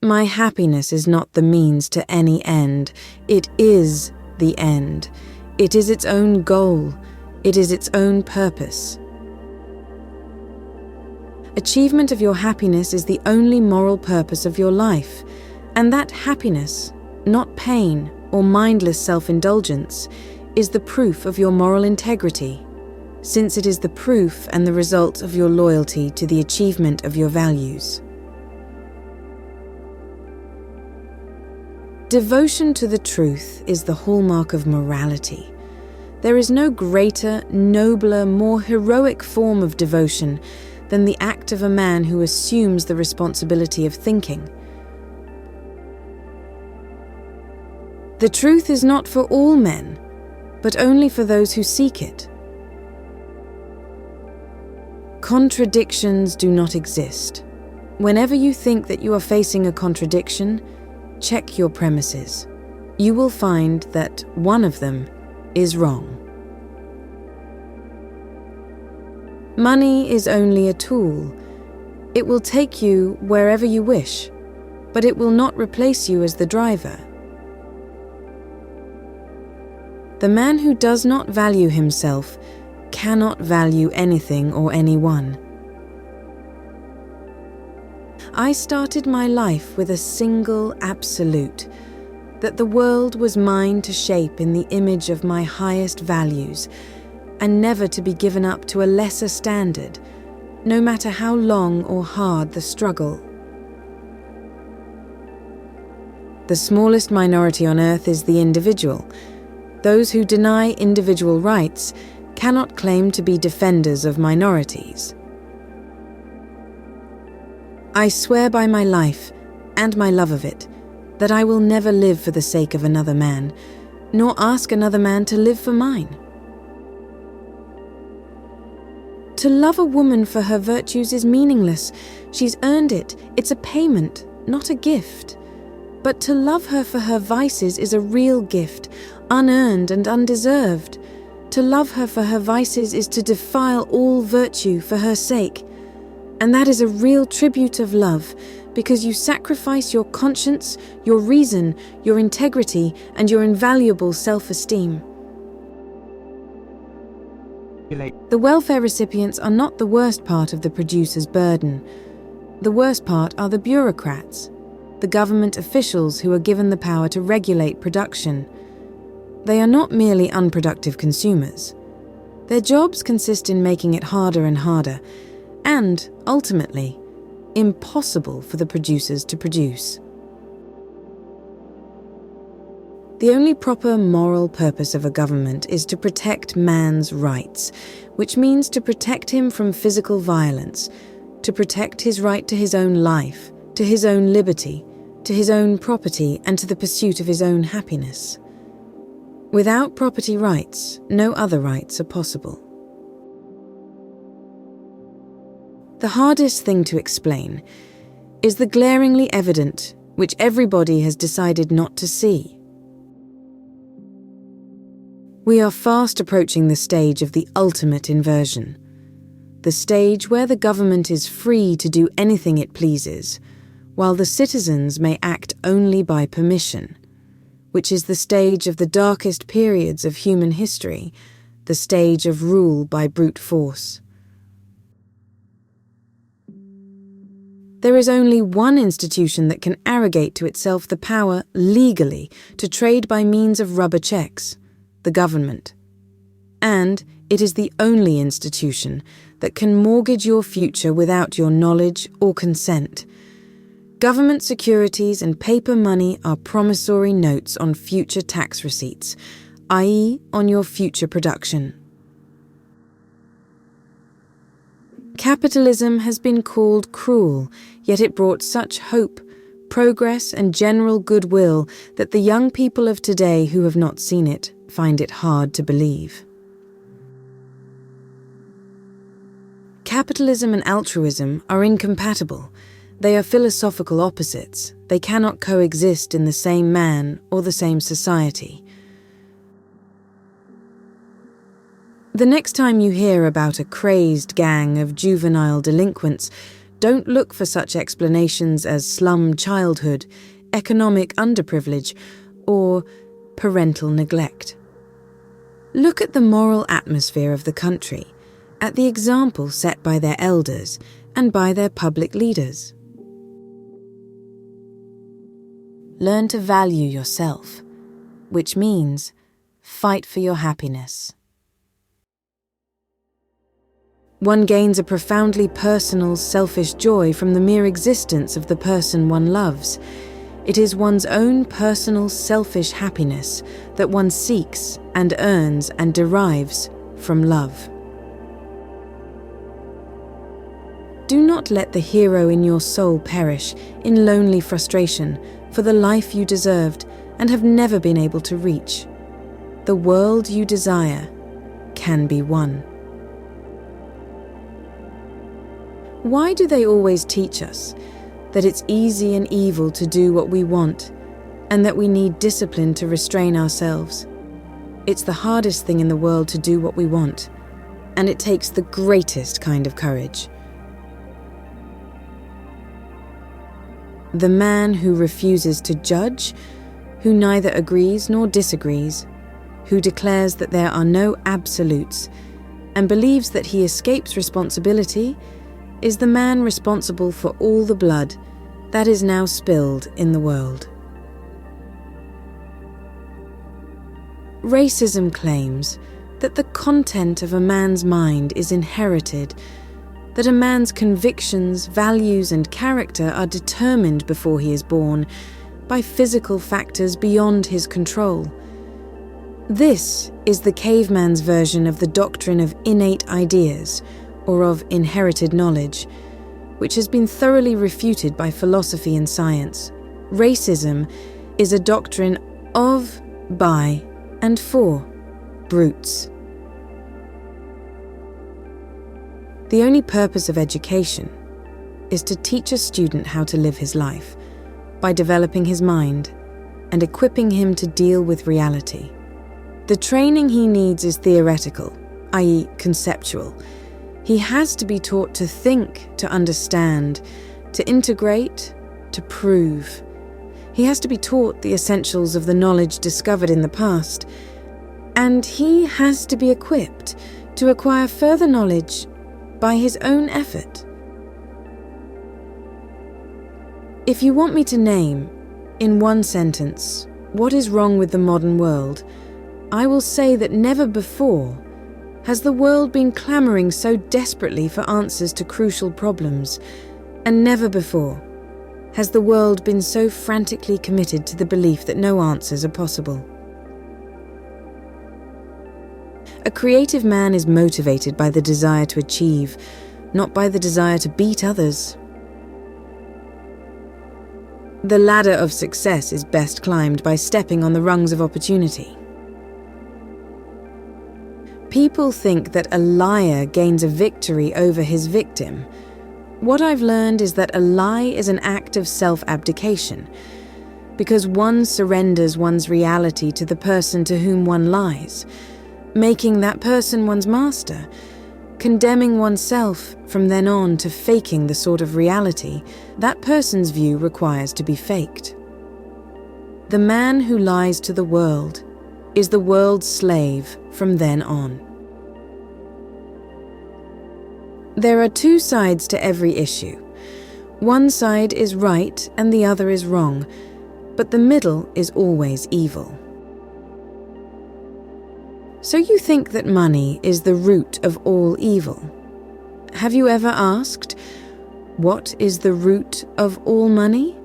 My happiness is not the means to any end. It is the end. It is its own goal. It is its own purpose. Achievement of your happiness is the only moral purpose of your life, and that happiness, not pain or mindless self-indulgence, is the proof of your moral integrity, since it is the proof and the result of your loyalty to the achievement of your values. Devotion to the truth is the hallmark of morality. There is no greater, nobler, more heroic form of devotion than the act of a man who assumes the responsibility of thinking. The truth is not for all men, but only for those who seek it. Contradictions do not exist. Whenever you think that you are facing a contradiction, check your premises. You will find that one of them is wrong. Money is only a tool. It will take you wherever you wish, but it will not replace you as the driver. The man who does not value himself cannot value anything or anyone. I started my life with a single absolute, that the world was mine to shape in the image of my highest values, and never to be given up to a lesser standard, no matter how long or hard the struggle. The smallest minority on earth is the individual. Those who deny individual rights cannot claim to be defenders of minorities. I swear by my life, and my love of it, that I will never live for the sake of another man, nor ask another man to live for mine. To love a woman for her virtues is meaningless. She's earned it. It's a payment, not a gift. But to love her for her vices is a real gift, unearned and undeserved. To love her for her vices is to defile all virtue for her sake. And that is a real tribute of love, because you sacrifice your conscience, your reason, your integrity, and your invaluable self-esteem. The welfare recipients are not the worst part of the producer's burden. The worst part are the bureaucrats, the government officials who are given the power to regulate production. They are not merely unproductive consumers. Their jobs consist in making it harder and harder, and, ultimately, impossible for the producers to produce. The only proper moral purpose of a government is to protect man's rights, which means to protect him from physical violence, to protect his right to his own life, to his own liberty, to his own property, and to the pursuit of his own happiness. Without property rights, no other rights are possible. The hardest thing to explain is the glaringly evident, which everybody has decided not to see. We are fast approaching the stage of the ultimate inversion, the stage where the government is free to do anything it pleases, while the citizens may act only by permission, which is the stage of the darkest periods of human history, the stage of rule by brute force. There is only one institution that can arrogate to itself the power, legally, to trade by means of rubber checks: the government. And it is the only institution that can mortgage your future without your knowledge or consent. Government securities and paper money are promissory notes on future tax receipts, i.e., on your future production. Capitalism has been called cruel, yet it brought such hope, progress, and general goodwill that the young people of today who have not seen it find it hard to believe. Capitalism and altruism are incompatible. They are philosophical opposites. They cannot coexist in the same man or the same society. The next time you hear about a crazed gang of juvenile delinquents, don't look for such explanations as slum childhood, economic underprivilege, or parental neglect. Look at the moral atmosphere of the country, at the example set by their elders and by their public leaders. Learn to value yourself, which means fight for your happiness. One gains a profoundly personal, selfish joy from the mere existence of the person one loves. It is one's own personal, selfish happiness that one seeks and earns and derives from love. Do not let the hero in your soul perish in lonely frustration for the life you deserved and have never been able to reach. The world you desire can be won. Why do they always teach us that it's easy and evil to do what we want, and that we need discipline to restrain ourselves? It's the hardest thing in the world to do what we want, and it takes the greatest kind of courage. The man who refuses to judge, who neither agrees nor disagrees, who declares that there are no absolutes, and believes that he escapes responsibility, is the man responsible for all the blood that is now spilled in the world. Racism claims that the content of a man's mind is inherited, that a man's convictions, values, and character are determined before he is born by physical factors beyond his control. This is the caveman's version of the doctrine of innate ideas, or of inherited knowledge, which has been thoroughly refuted by philosophy and science. Racism is a doctrine of, by, and for brutes. The only purpose of education is to teach a student how to live his life by developing his mind and equipping him to deal with reality. The training he needs is theoretical, i.e., conceptual. He has to be taught to think, to understand, to integrate, to prove. He has to be taught the essentials of the knowledge discovered in the past, and he has to be equipped to acquire further knowledge by his own effort. If you want me to name, in one sentence, what is wrong with the modern world, I will say that never before has the world been clamoring so desperately for answers to crucial problems, and never before has the world been so frantically committed to the belief that no answers are possible. A creative man is motivated by the desire to achieve, not by the desire to beat others. The ladder of success is best climbed by stepping on the rungs of opportunity. People think that a liar gains a victory over his victim. What I've learned is that a lie is an act of self-abdication, because one surrenders one's reality to the person to whom one lies, making that person one's master, condemning oneself from then on to faking the sort of reality that person's view requires to be faked. The man who lies to the world is the world's slave from then on. There are two sides to every issue. One side is right and the other is wrong, but the middle is always evil. So you think that money is the root of all evil? Have you ever asked, what is the root of all money?